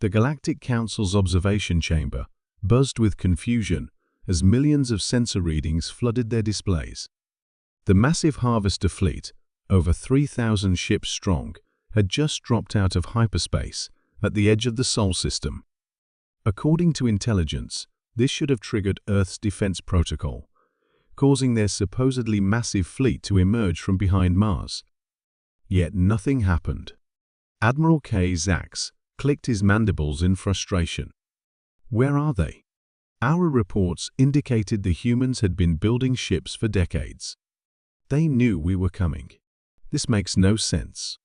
The Galactic Council's observation chamber buzzed with confusion as millions of sensor readings flooded their displays. The massive harvester fleet, over 3,000 ships strong, had just dropped out of hyperspace at the edge of the Sol system. According to intelligence, this should have triggered Earth's defense protocol, causing their supposedly massive fleet to emerge from behind Mars. Yet nothing happened. Admiral K. Zax clicked his mandibles in frustration. Where are they? Our reports indicated the humans had been building ships for decades. They knew we were coming. This makes no sense.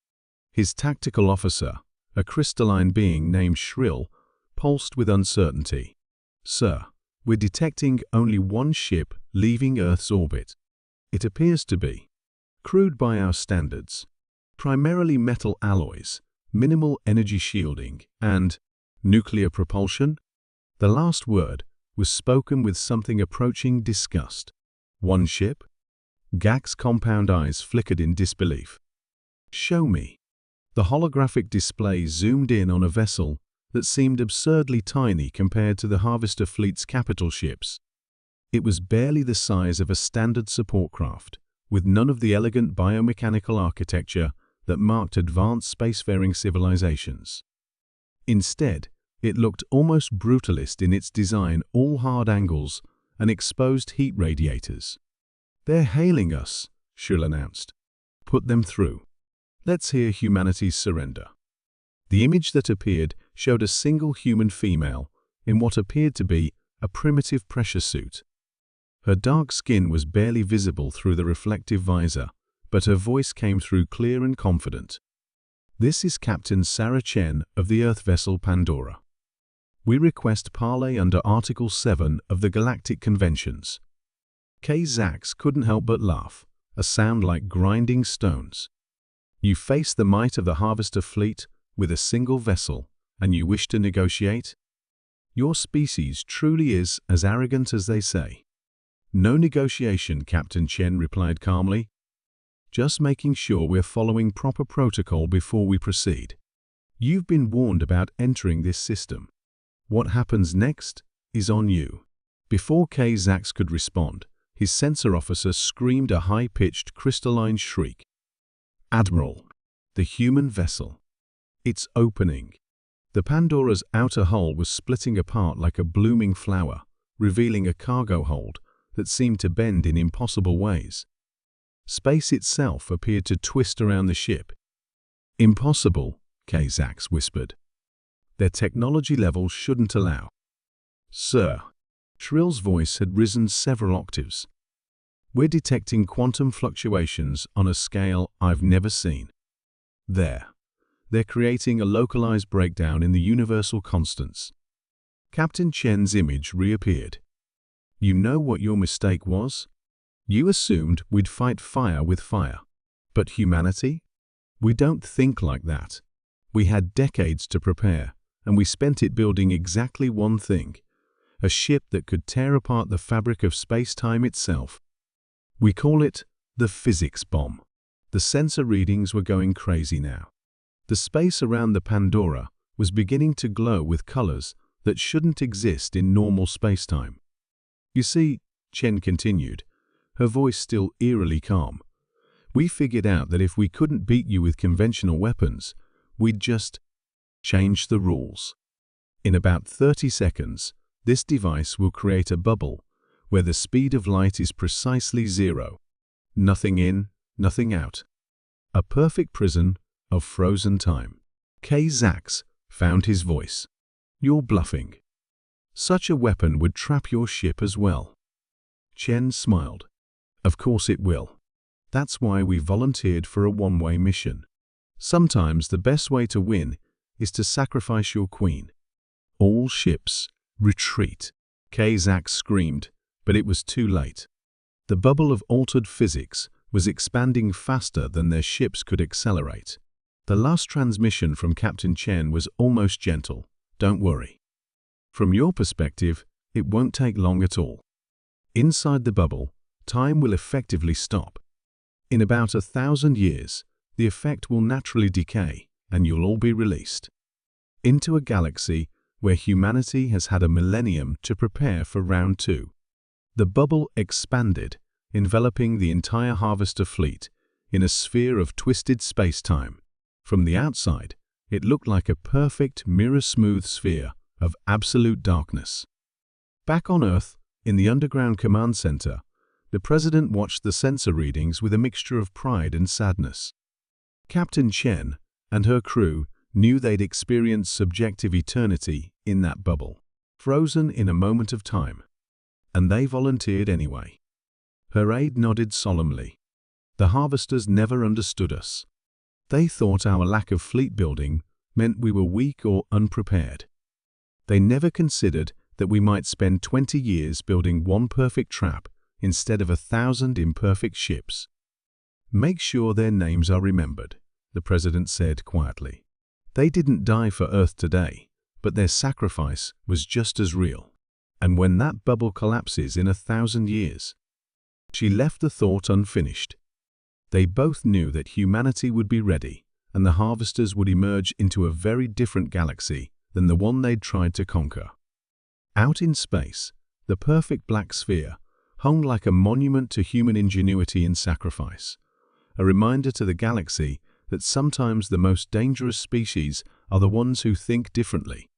His tactical officer, a crystalline being named Shrill, pulsed with uncertainty. Sir, we're detecting only one ship leaving Earth's orbit. It appears to be crude by our standards, primarily metal alloys, minimal energy shielding, and nuclear propulsion. The last word was spoken with something approaching disgust. One ship? Gak's compound eyes flickered in disbelief. Show me. The holographic display zoomed in on a vessel that seemed absurdly tiny compared to the harvester fleet's capital ships. It was barely the size of a standard support craft, with none of the elegant biomechanical architecture that marked advanced spacefaring civilizations. Instead, it looked almost brutalist in its design, all hard angles and exposed heat radiators. They're hailing us, Shrill announced. Put them through. Let's hear humanity's surrender. The image that appeared showed a single human female in what appeared to be a primitive pressure suit. Her dark skin was barely visible through the reflective visor, but her voice came through clear and confident. This is Captain Sarah Chen of the Earth vessel Pandora. We request parley under Article 7 of the Galactic Conventions. K. Zax couldn't help but laugh, a sound like grinding stones. You face the might of the harvester fleet with a single vessel, and you wish to negotiate? Your species truly is as arrogant as they say. No negotiation, Captain Chen replied calmly. Just making sure we're following proper protocol before we proceed. You've been warned about entering this system. What happens next is on you. Before K. Zax could respond, his sensor officer screamed a high-pitched crystalline shriek. Admiral, the human vessel. It's opening. The Pandora's outer hull was splitting apart like a blooming flower, revealing a cargo hold that seemed to bend in impossible ways. Space itself appeared to twist around the ship. Impossible, K. Zax whispered. Their technology level shouldn't allow. Sir, Shrill's voice had risen several octaves. We're detecting quantum fluctuations on a scale I've never seen. They're creating a localized breakdown in the universal constants. Captain Chen's image reappeared. You know what your mistake was? You assumed we'd fight fire with fire. But humanity? We don't think like that. We had decades to prepare, and we spent it building exactly one thing, a ship that could tear apart the fabric of space-time itself. We call it the physics bomb. The sensor readings were going crazy now. The space around the Pandora was beginning to glow with colors that shouldn't exist in normal space-time. You see, Chen continued, her voice still eerily calm, we figured out that if we couldn't beat you with conventional weapons, we'd just change the rules. In about 30 seconds, this device will create a bubble where the speed of light is precisely zero. Nothing in, nothing out. A perfect prison of frozen time. K. Zax found his voice. You're bluffing. Such a weapon would trap your ship as well. Chen smiled. Of course it will. That's why we volunteered for a one-way mission. Sometimes the best way to win is to sacrifice your queen. All ships, retreat. K. Zax screamed, but it was too late. The bubble of altered physics was expanding faster than their ships could accelerate. The last transmission from Captain Chen was almost gentle. Don't worry. From your perspective, it won't take long at all. Inside the bubble, time will effectively stop. In about 1,000 years, the effect will naturally decay, and you'll all be released. into a galaxy where humanity has had a millennium to prepare for round two. The bubble expanded, enveloping the entire Harvester fleet in a sphere of twisted space-time. From the outside, it looked like a perfect mirror-smooth sphere of absolute darkness. Back on Earth, in the underground command center, the President watched the sensor readings with a mixture of pride and sadness. Captain Chen and her crew knew they'd experienced subjective eternity in that bubble, frozen in a moment of time. And they volunteered anyway. Her aide nodded solemnly. The Harvesters never understood us. They thought our lack of fleet building meant we were weak or unprepared. They never considered that we might spend 20 years building one perfect trap instead of 1,000 imperfect ships. Make sure their names are remembered, the President said quietly. They didn't die for Earth today, but their sacrifice was just as real. And when that bubble collapses in 1,000 years, she left the thought unfinished. They both knew that humanity would be ready, and the Harvesters would emerge into a very different galaxy than the one they'd tried to conquer. Out in space, the perfect black sphere hung like a monument to human ingenuity and sacrifice, a reminder to the galaxy that sometimes the most dangerous species are the ones who think differently.